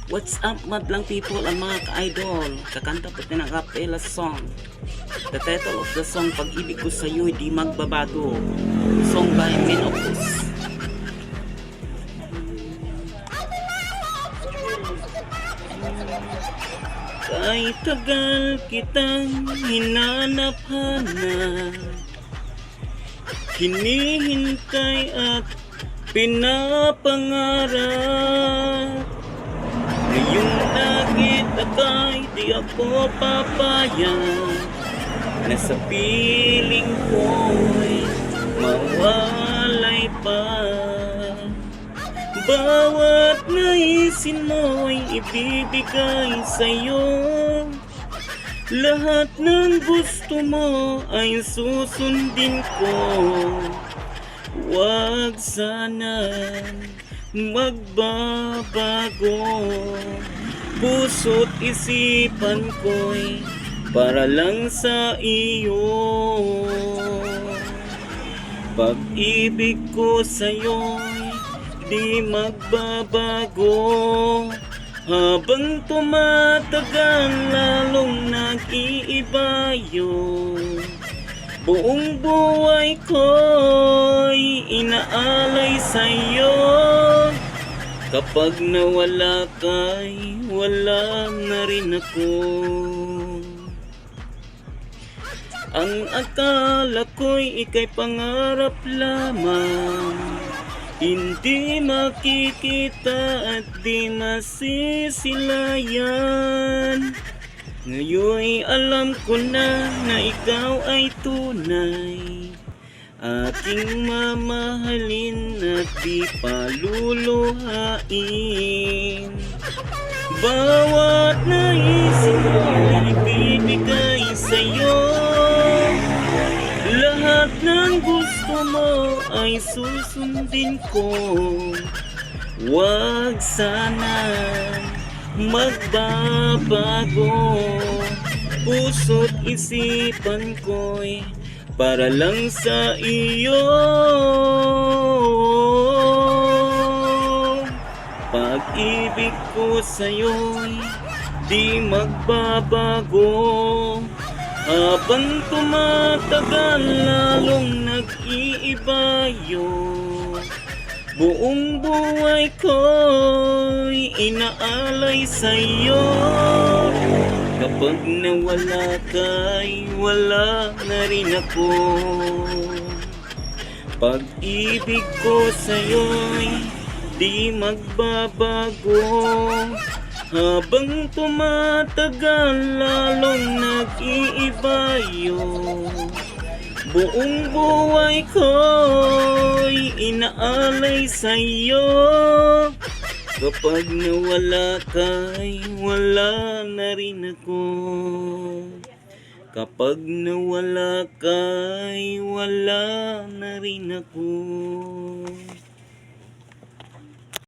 What's up, madlang people ang mga ka-idol? Kakanta po ng Capella song. The title of the song, Pag-ibig ko sa'yo di magbabago. Song by Minopus. Kahit tagal kitang hinanap-hanap, hinihintay at pinapangarap. Ngayong nakita ka'y di ako papayag na sa piling ko'y mawalay pa. Bawat naisin mo'y ibibigay sa'yo, lahat ng gusto mo ay susundin ko. Huwag sanang magbabago, puso't isipan ko'y para lang sa iyo. Pag-ibig ko sa'yo'y di magbabago, habang tumatagal lalong nag-iiba yun. Buong buhay ko'y inaalay sa'yo, kapag nawala ka'y wala na rin ako. Ang akala ko'y ika'y pangarap lamang, hindi makikita at di masisilayan. Ngayon'y alam ko na ikaw ay tunay, aking mamahalin at di paluluhain. Bawat naisip ko'y ibibigay sa'yo, lahat ng gusto mo ay susundin ko. Huwag sana magbabago, puso't isipan ko'y para lang sa iyo. Pag-ibig ko sa'yo'y di magbabago, habang tumatagal lalong nag-iiba yun. Buong buhay ko'y inaalay sa'yo, kapag nawala ka'y wala na rin ako. Pag-ibig ko sa'yo'y di magbabago, habang tumatagal lalong nag-iiba yun. Buong buhay ko'y inaalay sa'yo, kapag nawala ka'y wala na rin ako. Kapag nawala ka'y wala na rin ako.